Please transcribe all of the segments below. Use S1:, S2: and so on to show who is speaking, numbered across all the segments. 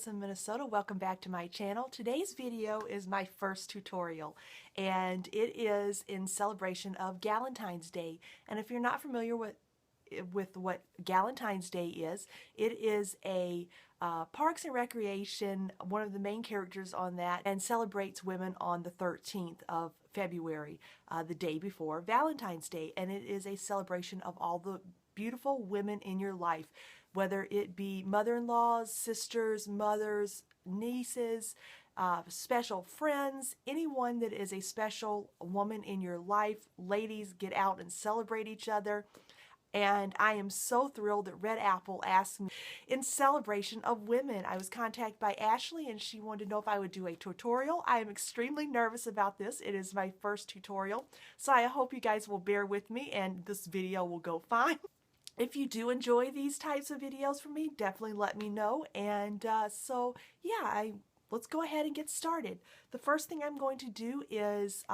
S1: Alice in Minnesota. Welcome back to my channel. Today's video is my first tutorial, and it is in celebration of Galentine's Day. And if you're not familiar with what Galentine's Day is, it is a Parks and Recreation, one of the main characters on that, and celebrates women on the 13th of February, the day before Valentine's Day. And it is a celebration of all the beautiful women in your life, whether it be mother-in-laws, sisters, mothers, nieces, special friends, anyone that is a special woman in your life. Ladies, get out and celebrate each other. And I am so thrilled that Red Apple asked me in celebration of women. I was contacted by Ashley and she wanted to know if I would do a tutorial. I am extremely nervous about this. It is my first tutorial, so I hope you guys will bear with me and this video will go fine. If you do enjoy these types of videos from me, definitely let me know. And so yeah, let's go ahead and get started. The first thing I'm going to do is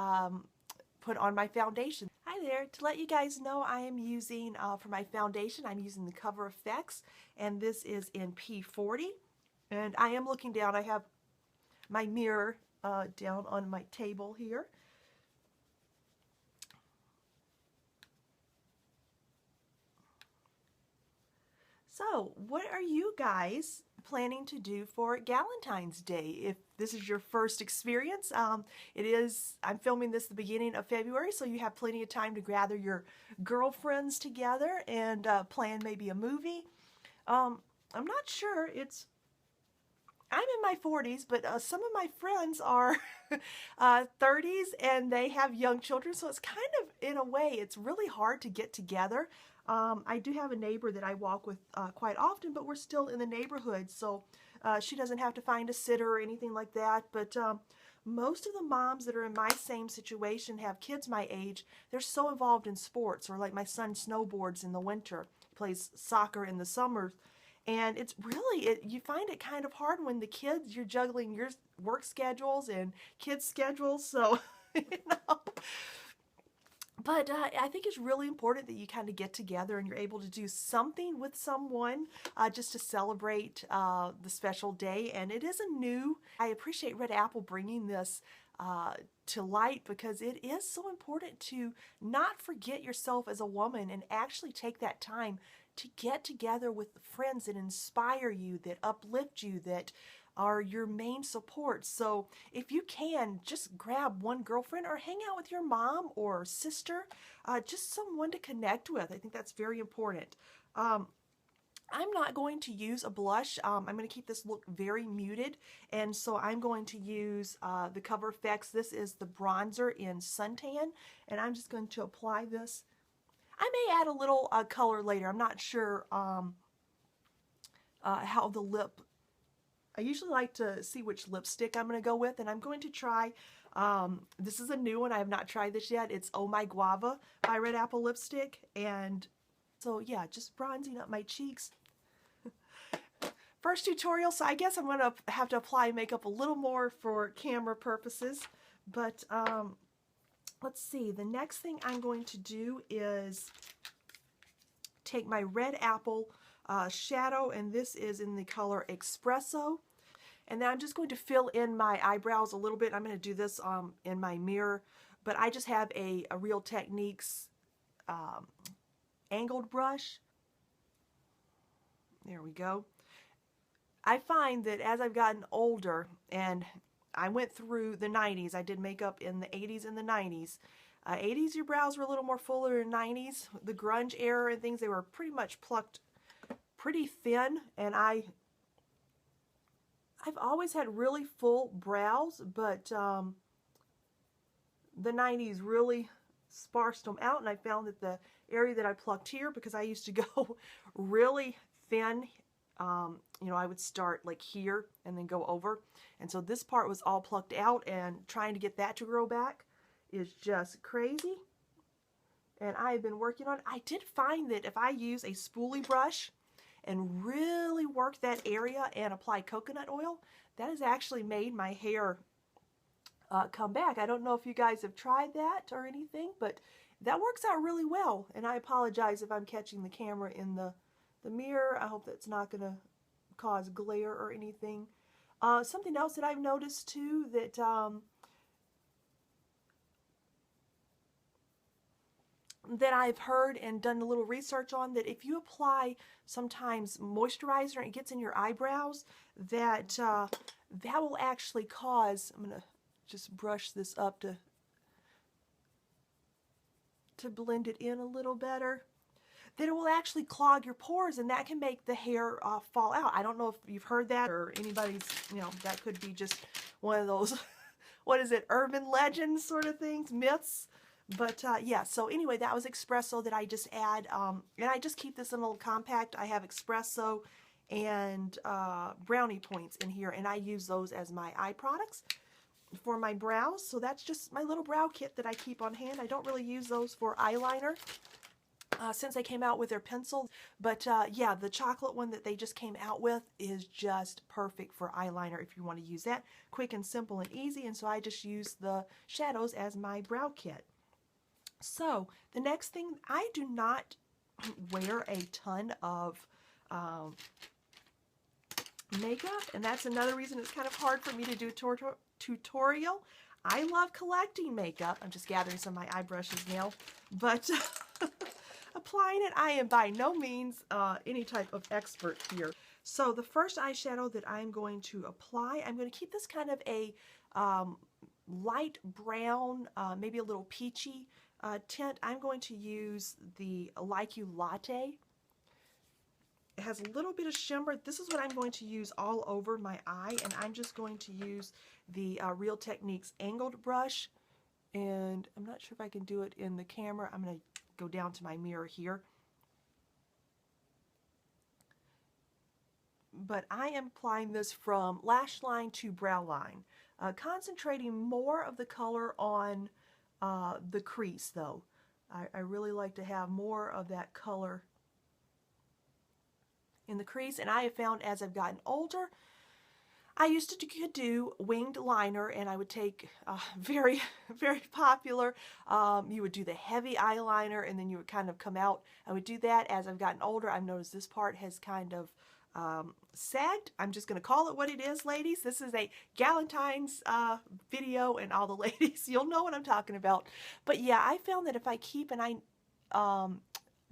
S1: put on my foundation. Hi there, to let you guys know, I am using, for my foundation, I'm using the Cover FX, and this is in P40. And I am looking down, I have my mirror down on my table here. So, what are you guys planning to do for Galentine's Day? If this is your first experience, I'm filming this at the beginning of February, so you have plenty of time to gather your girlfriends together and plan maybe a movie. I'm not sure, I'm in my 40s, but some of my friends are 30s and they have young children, so it's kind of, in a way, it's really hard to get together. I do have a neighbor that I walk with quite often, but we're still in the neighborhood, so she doesn't have to find a sitter or anything like that. But most of the moms that are in my same situation have kids my age. They're so involved in sports, or like my son snowboards in the winter, plays soccer in the summers. And it's really, you find it kind of hard when the kids, you're juggling your work schedules and kids' schedules, so, you know. But I think it's really important that you kind of get together and you're able to do something with someone just to celebrate the special day. And it is I appreciate Red Apple bringing this to light, because it is so important to not forget yourself as a woman and actually take that time to get together with friends that inspire you, that uplift you, that are your main support. So if you can, just grab one girlfriend or hang out with your mom or sister, just someone to connect with. I think that's very important. I'm not going to use a blush. I'm going to keep this look very muted, and so I'm going to use the Cover FX. This is the bronzer in Suntan, and I'm just going to apply this. I may add a little color later. I'm not sure how the lip. I usually like to see which lipstick I'm going to go with, and I'm going to try, this is a new one, I have not tried this yet. It's Oh My Guava by Red Apple Lipstick, and so yeah, just bronzing up my cheeks. First tutorial, so I guess I'm going to have to apply makeup a little more for camera purposes, but let's see, the next thing I'm going to do is take my Red Apple shadow, and this is in the color Espresso, and then I'm just going to fill in my eyebrows a little bit. I'm going to do this in my mirror, but I just have a Real Techniques angled brush. There we go. I find that as I've gotten older, and I went through the 90s, I did makeup in the 80s and the 90s. 80s, your brows were a little more fuller, in 90s, the grunge era and things, they were pretty much plucked pretty thin, and I've always had really full brows, but the 90s really sparsed them out, and I found that the area that I plucked here, because I used to go really thin, you know, I would start like here and then go over, and so this part was all plucked out, and trying to get that to grow back is just crazy. And I have been working on it. I did find that if I use a spoolie brush and really work that area and apply coconut oil, that has actually made my hair come back. I don't know if you guys have tried that or anything, but that works out really well. And I apologize if I'm catching the camera in the mirror. I hope that's not going to cause glare or anything. Something else that I've noticed too that I've heard and done a little research on, that if you apply sometimes moisturizer and it gets in your eyebrows, that that will actually cause, I'm going to just brush this up to blend it in a little better, that it will actually clog your pores, and that can make the hair fall out. I don't know if you've heard that, or anybody's, that could be just one of those, what is it, urban legends sort of things, myths. But yeah, so anyway, that was espresso that I just add, and I just keep this in a little compact. I have espresso and brownie points in here, and I use those as my eye products for my brows. So that's just my little brow kit that I keep on hand. I don't really use those for eyeliner since they came out with their pencils. But yeah, the chocolate one that they just came out with is just perfect for eyeliner if you want to use that. Quick and simple and easy, and so I just use the shadows as my brow kit. So the next thing, I do not wear a ton of makeup, and that's another reason it's kind of hard for me to do a tutorial. I love collecting makeup. I'm just gathering some of my eye brushes now, but applying it, I am by no means any type of expert here. So the first eyeshadow that I'm going to apply, I'm going to keep this kind of a light brown, maybe a little peachy tint. I'm going to use the Like You Latte. It has a little bit of shimmer. This is what I'm going to use all over my eye, and I'm just going to use the Real Techniques angled brush, and I'm not sure if I can do it in the camera. I'm going to go down to my mirror here. But I am applying this from lash line to brow line, concentrating more of the color on the crease, though. I really like to have more of that color in the crease, and I have found as I've gotten older, I used to do winged liner, and I would take very, very popular, you would do the heavy eyeliner, and then you would kind of come out. I would do that. As I've gotten older, I've noticed this part has kind of sagged. I'm just going to call it what it is, ladies. This is a Galentine's video, and all the ladies, you'll know what I'm talking about. But yeah, I found that if I keep an eye,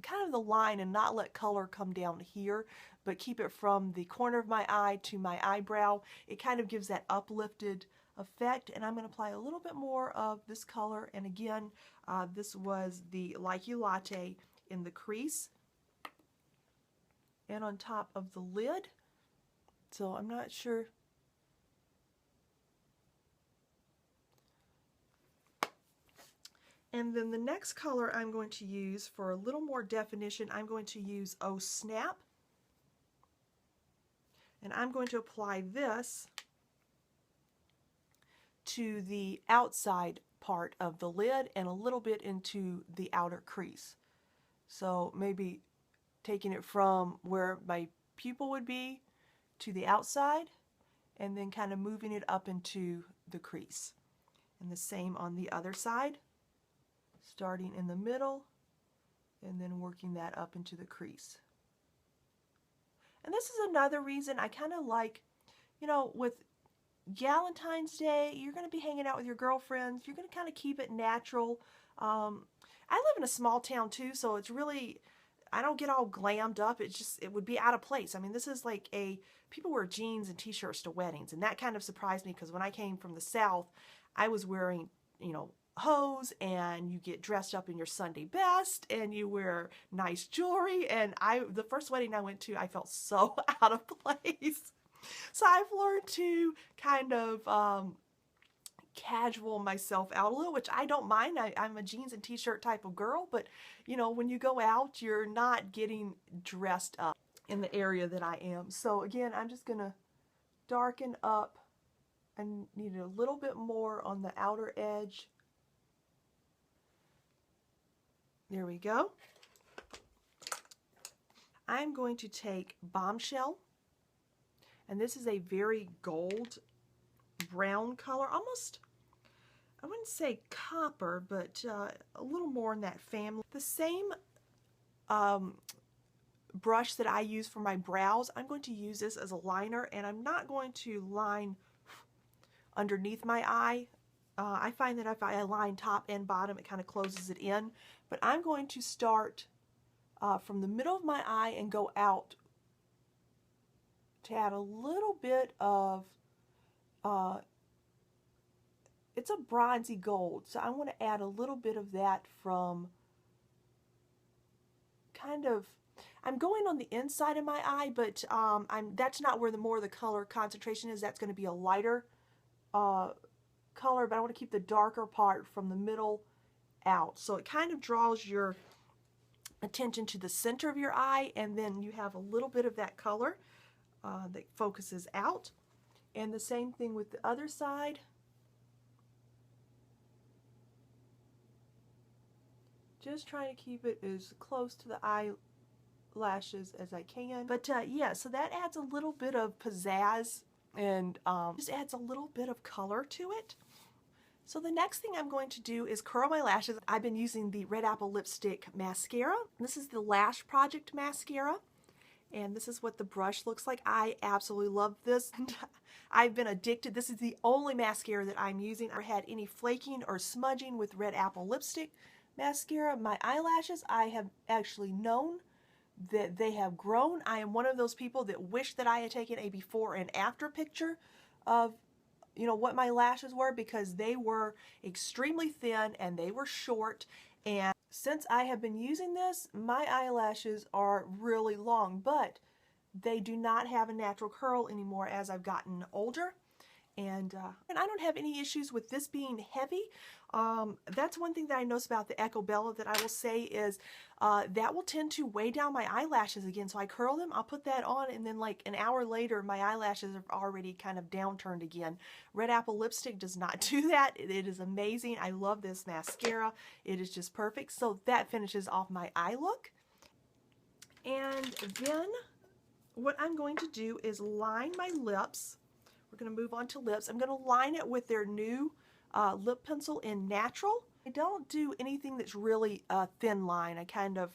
S1: kind of the line and not let color come down here, but keep it from the corner of my eye to my eyebrow, it kind of gives that uplifted effect. And I'm going to apply a little bit more of this color, and again, this was the Like You Latte in the crease and on top of the lid. So I'm not sure. And then the next color I'm going to use for a little more definition, I'm going to use Oh Snap. And I'm going to apply this to the outside part of the lid and a little bit into the outer crease. So maybe taking it from where my pupil would be to the outside, and then kind of moving it up into the crease. And the same on the other side, starting in the middle and then working that up into the crease. And this is another reason I kind of like, with Galentine's Day, you're going to be hanging out with your girlfriends. You're going to kind of keep it natural. I live in a small town too, so it's really, I don't get all glammed up. It would be out of place. I mean, this is like people wear jeans and t-shirts to weddings, and that kind of surprised me, because when I came from the South, I was wearing, hose, and you get dressed up in your Sunday best, and you wear nice jewelry, and the first wedding I went to, I felt so out of place. So I've learned to kind of casual myself out a little, which I don't mind. I'm a jeans and t-shirt type of girl, but when you go out, you're not getting dressed up in the area that I am. So again, I'm just gonna darken up. I need a little bit more on the outer edge. There we go. I'm going to take Bombshell, and this is a very gold brown color, almost, I wouldn't say copper, but a little more in that family. The same brush that I use for my brows, I'm going to use this as a liner, and I'm not going to line underneath my eye. I find that if I line top and bottom, it kind of closes it in. But I'm going to start from the middle of my eye and go out to add a little bit of, it's a bronzy gold. So I want to add a little bit of that from kind of, I'm going on the inside of my eye, but that's not where the more of the color concentration is. That's going to be a lighter color, but I want to keep the darker part from the middle out. So it kind of draws your attention to the center of your eye, and then you have a little bit of that color that focuses out. And the same thing with the other side. Just trying to keep it as close to the eyelashes as I can. But yeah, so that adds a little bit of pizzazz and just adds a little bit of color to it. So the next thing I'm going to do is curl my lashes. I've been using the Red Apple Lipstick Mascara. This is the Lash Project Mascara, and this is what the brush looks like. I absolutely love this. I've been addicted. This is the only mascara that I'm using. I never had any flaking or smudging with Red Apple Lipstick Mascara. My eyelashes, I have actually known that they have grown. I am one of those people that wish that I had taken a before and after picture of, you know, what my lashes were, because they were extremely thin and they were short. And since I have been using this, my eyelashes are really long, but they do not have a natural curl anymore as I've gotten older. And I don't have any issues with this being heavy. That's one thing that I notice about the Echo Bella that I will say is that will tend to weigh down my eyelashes again. So I curl them, I'll put that on, and then like an hour later, my eyelashes are already kind of downturned again. Red Apple Lipstick does not do that. It is amazing. I love this mascara. It is just perfect. So that finishes off my eye look. And then what I'm going to do is line my lips. We're going to move on to lips. I'm going to line it with their new lip pencil in Natural. I don't do anything that's really a thin line. I kind of,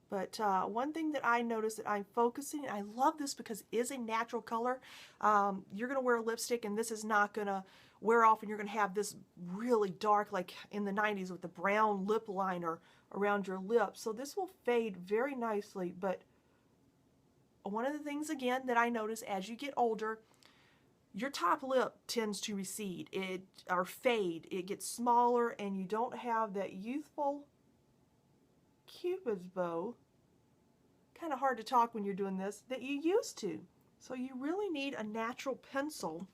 S1: but one thing that I notice that I'm focusing, and I love this because it is a natural color. You're going to wear a lipstick and this is not going to wear off, and you're going to have this really dark, like in the 90s with the brown lip liner around your lips. So this will fade very nicely, but one of the things, again, that I notice as you get older, your top lip tends to recede or fade. It gets smaller, and you don't have that youthful Cupid's bow, kind of hard to talk when you're doing this, that you used to. So you really need a natural pencil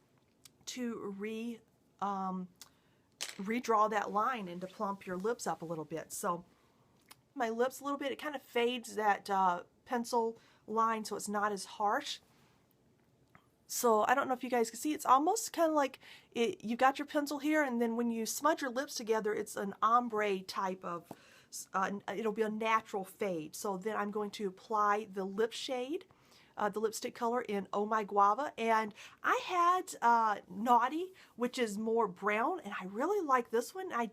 S1: to redraw that line and to plump your lips up a little bit. So my lips a little bit, it kind of fades that pencil line so it's not as harsh. So I don't know if you guys can see, it's almost kind of like you've got your pencil here, and then when you smudge your lips together, it's an ombre type of, it'll be a natural fade. So then I'm going to apply the lip shade, the lipstick color in Oh My Guava, and I had Naughty, which is more brown, and I really like this one. I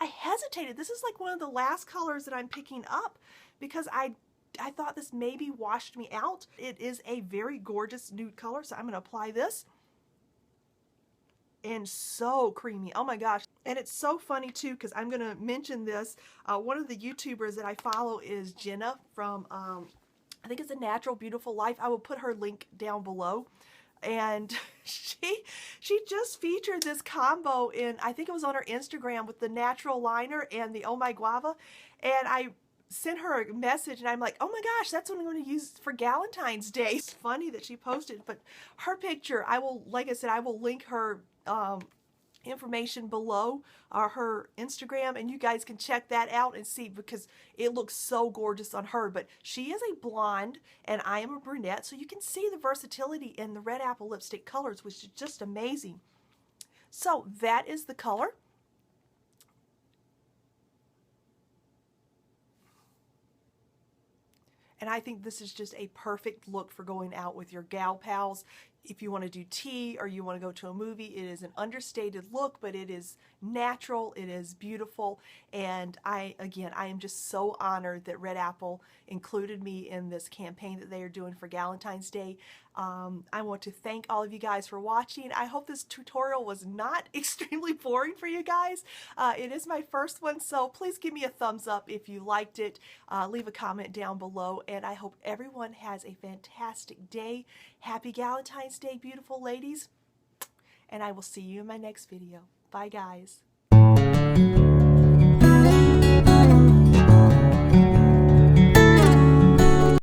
S1: hesitated. This is like one of the last colors that I'm picking up because I thought this maybe washed me out. It is a very gorgeous nude color, so I'm going to apply this. And so creamy. Oh my gosh. And it's so funny too, because I'm going to mention this. One of the YouTubers that I follow is Jenna from, I think it's A Natural Beautiful Life. I will put her link down below. And she just featured this combo in, I think it was on her Instagram, with the natural liner and the Oh My Guava. And I sent her a message, and I'm like, oh my gosh, that's what I'm going to use for Galentine's Day. It's funny that she posted, but her picture, I will, like I said, I will link her information below, her Instagram, and you guys can check that out and see, because it looks so gorgeous on her. But she is a blonde and I am a brunette, so you can see the versatility in the Red Apple lipstick colors, which is just amazing. So that is the color. And I think this is just a perfect look for going out with your gal pals. if you want to do tea or you want to go to a movie, it is an understated look, but it is natural, it is beautiful, and again, I am just so honored that Red Apple included me in this campaign that they are doing for Galentine's Day. I want to thank all of you guys for watching. I hope this tutorial was not extremely boring for you guys. It is my first one, so please give me a thumbs up if you liked it. Leave a comment down below, and I hope everyone has a fantastic day. Happy Galentine's Day, beautiful ladies, and I will see you in my next video. Bye, guys.